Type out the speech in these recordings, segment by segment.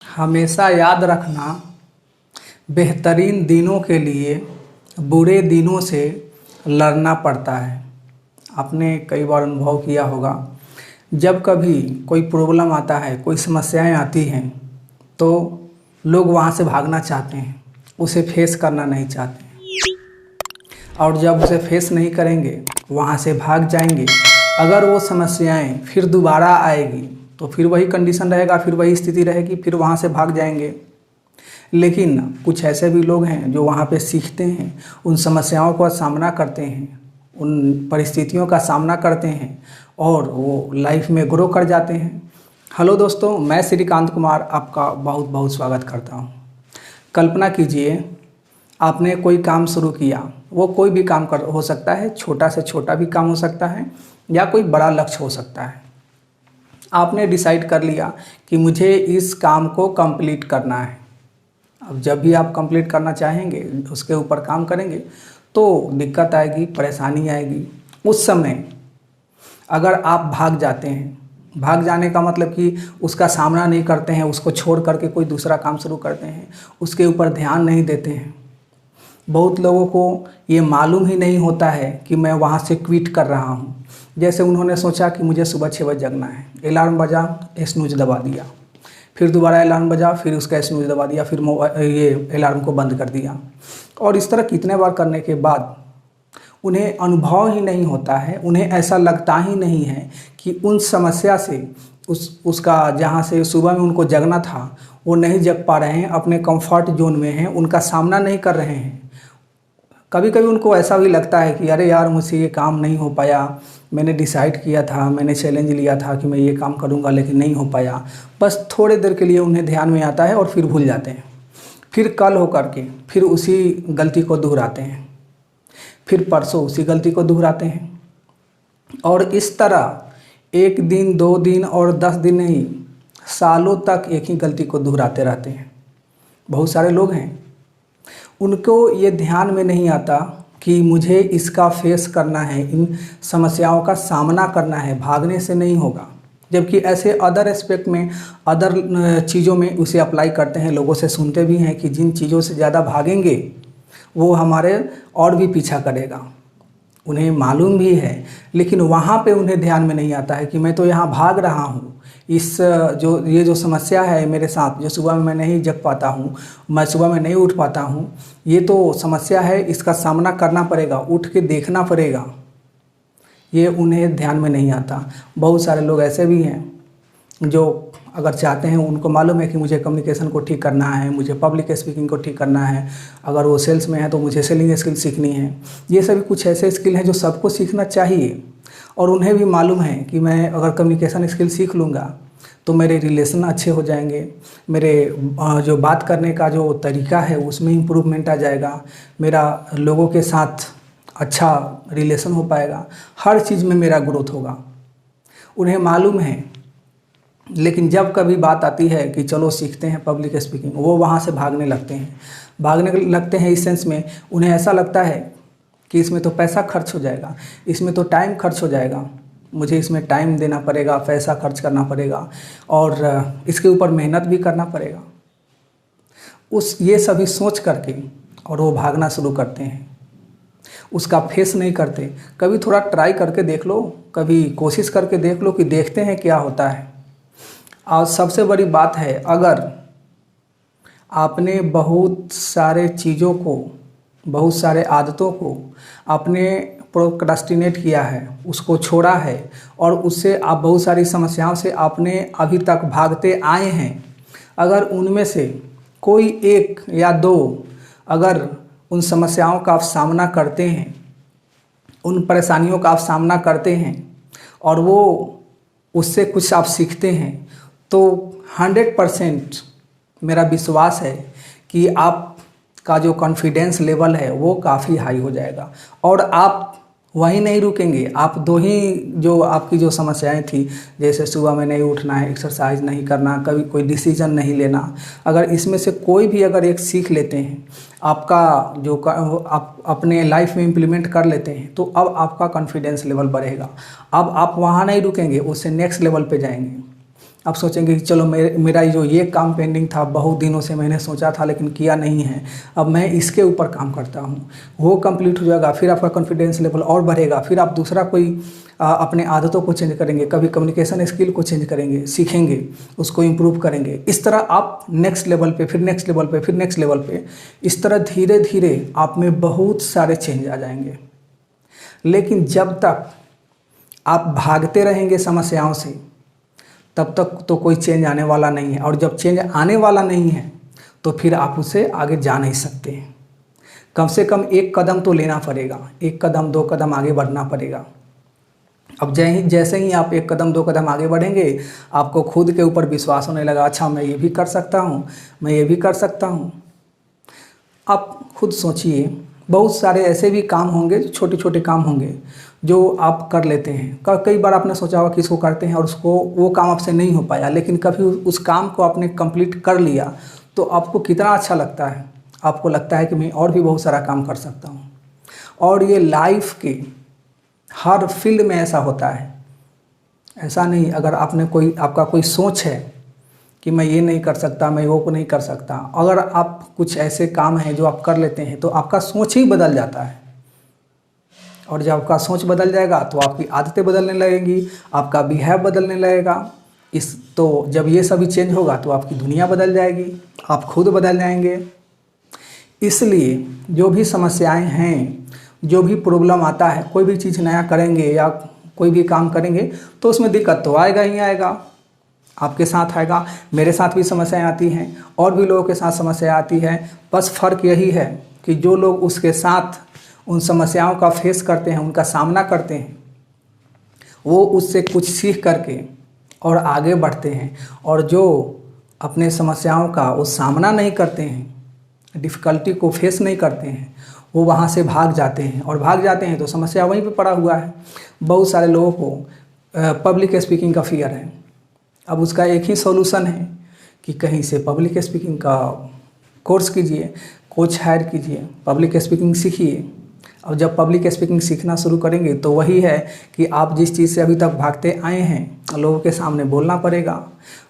हमेशा याद रखना, बेहतरीन दिनों के लिए बुरे दिनों से लड़ना पड़ता है। आपने कई बार अनुभव किया होगा, जब कभी कोई प्रॉब्लम आता है, कोई समस्याएं आती हैं, तो लोग वहाँ से भागना चाहते हैं, उसे फेस करना नहीं चाहते हैं। और जब उसे फेस नहीं करेंगे, वहाँ से भाग जाएंगे, अगर वो समस्याएं फिर दोबारा आएगी तो फिर वही कंडीशन रहेगा, फिर वही स्थिति रहेगी, फिर वहाँ से भाग जाएंगे। लेकिन कुछ ऐसे भी लोग हैं जो वहाँ पे सीखते हैं, उन समस्याओं का सामना करते हैं, उन परिस्थितियों का सामना करते हैं और वो लाइफ में ग्रो कर जाते हैं। हेलो दोस्तों, मैं श्रीकांत कुमार आपका बहुत बहुत स्वागत करता हूँ। कल्पना कीजिए, आपने कोई काम शुरू किया, वो कोई भी काम हो सकता है, छोटा से छोटा भी काम हो सकता है या कोई बड़ा लक्ष्य हो सकता है। आपने डिसाइड कर लिया कि मुझे इस काम को कंप्लीट करना है। अब जब भी आप कंप्लीट करना चाहेंगे, उसके ऊपर काम करेंगे, तो दिक्कत आएगी, परेशानी आएगी। उस समय अगर आप भाग जाते हैं, भाग जाने का मतलब कि उसका सामना नहीं करते हैं, उसको छोड़ करके कोई दूसरा काम शुरू करते हैं, उसके ऊपर ध्यान नहीं देते हैं। बहुत लोगों को ये मालूम ही नहीं होता है कि मैं वहाँ से क्विट कर रहा हूँ। जैसे उन्होंने सोचा कि मुझे सुबह 6 बजे जगना है, अलार्म बजा, स्नूज दबा दिया, फिर दोबारा अलार्म बजा, फिर उसका स्नूज दबा दिया, फिर ये अलार्म को बंद कर दिया। और इस तरह कितने बार करने के बाद उन्हें अनुभव ही नहीं होता है, उन्हें ऐसा लगता ही नहीं है कि उन समस्या से उसका जहाँ से सुबह में उनको जगना था, वो नहीं जग पा रहे हैं, अपने कंफर्ट जोन में हैं, उनका सामना नहीं कर रहे हैं। कभी कभी उनको ऐसा भी लगता है कि अरे यार, मुझसे ये काम नहीं हो पाया, मैंने डिसाइड किया था, मैंने चैलेंज लिया था कि मैं ये काम करूँगा, लेकिन नहीं हो पाया। बस थोड़े देर के लिए उन्हें ध्यान में आता है और फिर भूल जाते हैं। फिर कल हो करके फिर उसी गलती को दोहराते हैं, फिर परसों उसी गलती को दोहराते हैं। और इस तरह 1 दिन, 2 दिन और 10 दिन नहीं, सालों तक एक ही गलती को दोहराते रहते हैं। बहुत सारे लोग हैं, उनको ये ध्यान में नहीं आता कि मुझे इसका फेस करना है, इन समस्याओं का सामना करना है, भागने से नहीं होगा। जबकि ऐसे अदर एस्पेक्ट में, अदर चीज़ों में उसे अप्लाई करते हैं। लोगों से सुनते भी हैं कि जिन चीज़ों से ज़्यादा भागेंगे वो हमारे और भी पीछा करेगा। उन्हें मालूम भी है, लेकिन वहाँ पे उन्हें ध्यान में नहीं आता है कि मैं तो यहाँ भाग रहा हूँ। ये जो समस्या है मेरे साथ, जो सुबह में मैं नहीं जग पाता हूँ, मैं सुबह में नहीं उठ पाता हूँ, ये तो समस्या है, इसका सामना करना पड़ेगा, उठ के देखना पड़ेगा। ये उन्हें ध्यान में नहीं आता। बहुत सारे लोग ऐसे भी हैं जो अगर चाहते हैं, उनको मालूम है कि मुझे कम्युनिकेशन को ठीक करना है, मुझे पब्लिक स्पीकिंग को ठीक करना है, अगर वो सेल्स में है तो मुझे सेलिंग स्किल सीखनी है। ये सभी कुछ ऐसे स्किल हैं जो सबको सीखना चाहिए। और उन्हें भी मालूम है कि मैं अगर कम्युनिकेशन स्किल सीख लूँगा तो मेरे रिलेशन अच्छे हो जाएंगे, मेरे जो बात करने का जो तरीका है उसमें इम्प्रूवमेंट आ जाएगा, मेरा लोगों के साथ अच्छा रिलेशन हो पाएगा, हर चीज़ में मेरा ग्रोथ होगा। उन्हें मालूम है। लेकिन जब कभी बात आती है कि चलो सीखते हैं पब्लिक स्पीकिंग, वो वहाँ से भागने लगते हैं। भागने लगते हैं इस सेंस में, उन्हें ऐसा लगता है कि इसमें तो पैसा खर्च हो जाएगा, इसमें तो टाइम खर्च हो जाएगा, मुझे इसमें टाइम देना पड़ेगा, पैसा खर्च करना पड़ेगा और इसके ऊपर मेहनत भी करना पड़ेगा। ये सभी सोच करके और वो भागना शुरू करते हैं, उसका फेस नहीं करते। कभी थोड़ा ट्राई करके देख लो, कभी कोशिश करके देख लो कि देखते हैं क्या होता है। और सबसे बड़ी बात है, अगर आपने बहुत सारे चीज़ों को, बहुत सारे आदतों को आपने प्रोक्रास्टिनेट किया है, उसको छोड़ा है और उससे आप बहुत सारी समस्याओं से आपने अभी तक भागते आए हैं, अगर उनमें से कोई 1 या 2 अगर उन समस्याओं का आप सामना करते हैं, उन परेशानियों का आप सामना करते हैं और वो उससे कुछ आप सीखते हैं, तो 100% मेरा विश्वास है कि आपका जो कॉन्फिडेंस लेवल है वो काफ़ी हाई हो जाएगा और आप वहीं नहीं रुकेंगे। आप जो आपकी जो समस्याएं थी, जैसे सुबह में नहीं उठना है, एक्सरसाइज नहीं करना, कभी कोई डिसीजन नहीं लेना, अगर इसमें से कोई भी अगर एक सीख लेते हैं, आपका जो आप अपने लाइफ में इम्प्लीमेंट कर लेते हैं, तो अब आपका कॉन्फिडेंस लेवल बढ़ेगा। अब आप वहाँ नहीं रुकेंगे, उससे नेक्स्ट लेवल पे जाएंगे। आप सोचेंगे कि चलो मेरा जो ये काम पेंडिंग था, बहुत दिनों से मैंने सोचा था लेकिन किया नहीं है, अब मैं इसके ऊपर काम करता हूँ, वो कंप्लीट हो जाएगा। फिर आपका कॉन्फिडेंस लेवल और बढ़ेगा। फिर आप दूसरा कोई अपने आदतों को चेंज करेंगे, कभी कम्युनिकेशन स्किल को चेंज करेंगे, सीखेंगे, उसको इम्प्रूव करेंगे। इस तरह आप नेक्स्ट लेवल पे, फिर नेक्स्ट लेवल पे, फिर नेक्स्ट लेवल पे, इस तरह धीरे धीरे आप में बहुत सारे चेंज आ जाएंगे। लेकिन जब तक आप भागते रहेंगे समस्याओं से, तब तक तो कोई चेंज आने वाला नहीं है। और जब चेंज आने वाला नहीं है तो फिर आप उसे आगे जा नहीं सकते हैं। कम से कम एक कदम तो लेना पड़ेगा, एक कदम 2 कदम आगे बढ़ना पड़ेगा। अब जैसे ही आप 1 कदम 2 कदम आगे बढ़ेंगे, आपको खुद के ऊपर विश्वास होने लगा, अच्छा मैं ये भी कर सकता हूँ, मैं ये भी कर सकता हूँ। आप खुद सोचिए, बहुत सारे ऐसे भी काम होंगे, छोटे छोटे काम होंगे जो आप कर लेते हैं। कई बार आपने सोचा होगा कि इसको करते हैं और उसको वो काम आपसे नहीं हो पाया, लेकिन कभी उस काम को आपने कंप्लीट कर लिया तो आपको कितना अच्छा लगता है। आपको लगता है कि मैं और भी बहुत सारा काम कर सकता हूँ। और ये लाइफ के हर फील्ड में ऐसा होता है। ऐसा नहीं, अगर आपका कोई सोच है कि मैं ये नहीं कर सकता, मैं वो को नहीं कर सकता, अगर आप कुछ ऐसे काम हैं जो आप कर लेते हैं तो आपका सोच ही बदल जाता है। और जब आपका सोच बदल जाएगा तो आपकी आदतें बदलने लगेंगी, आपका बिहेव बदलने लगेगा। तो जब ये सभी चेंज होगा तो आपकी दुनिया बदल जाएगी, आप खुद बदल जाएंगे। इसलिए जो भी समस्याएं हैं, जो भी प्रॉब्लम आता है, कोई भी चीज़ नया करेंगे या कोई भी काम करेंगे तो उसमें दिक्कत तो आएगा ही आएगा। आपके साथ आएगा, मेरे साथ भी समस्याएं आती हैं, और भी लोगों के साथ समस्या आती है। बस फ़र्क यही है कि जो लोग उसके साथ उन समस्याओं का फेस करते हैं, उनका सामना करते हैं, वो उससे कुछ सीख करके और आगे बढ़ते हैं। और जो अपने समस्याओं का वो सामना नहीं करते हैं, डिफ़िकल्टी को फेस नहीं करते हैं, वो वहाँ से भाग जाते हैं। और भाग जाते हैं तो समस्या वहीं पे पड़ा हुआ है। बहुत सारे लोगों को पब्लिक स्पीकिंग का फियर है। अब उसका एक ही सॉल्यूशन है कि कहीं से पब्लिक स्पीकिंग का कोर्स कीजिए, कोच हायर कीजिए, पब्लिक स्पीकिंग सीखिए। और जब पब्लिक स्पीकिंग सीखना शुरू करेंगे तो वही है कि आप जिस चीज़ से अभी तक भागते आए हैं, लोगों के सामने बोलना पड़ेगा,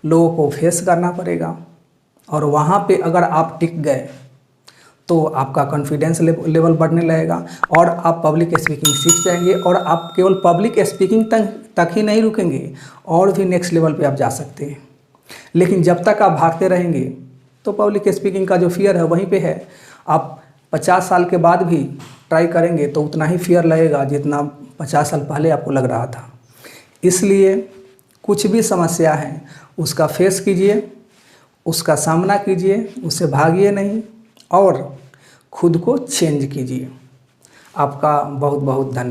लोगों को फेस करना पड़ेगा। और वहाँ पे अगर आप टिक गए तो आपका कॉन्फिडेंस लेवल बढ़ने लगेगा और आप पब्लिक स्पीकिंग सीख जाएंगे। और आप केवल पब्लिक स्पीकिंग तक ही नहीं रुकेंगे, और भी नेक्स्ट लेवल पे आप जा सकते हैं। लेकिन जब तक आप भागते रहेंगे तो पब्लिक स्पीकिंग का जो फियर है वहीं पे है। आप 50 साल के बाद भी ट्राई करेंगे तो उतना ही फियर लगेगा जितना 50 साल पहले आपको लग रहा था। इसलिए कुछ भी समस्या है उसका फेस कीजिए, उसका सामना कीजिए, उससे भागिए नहीं और खुद को चेंज कीजिए। आपका बहुत बहुत धन्यवाद।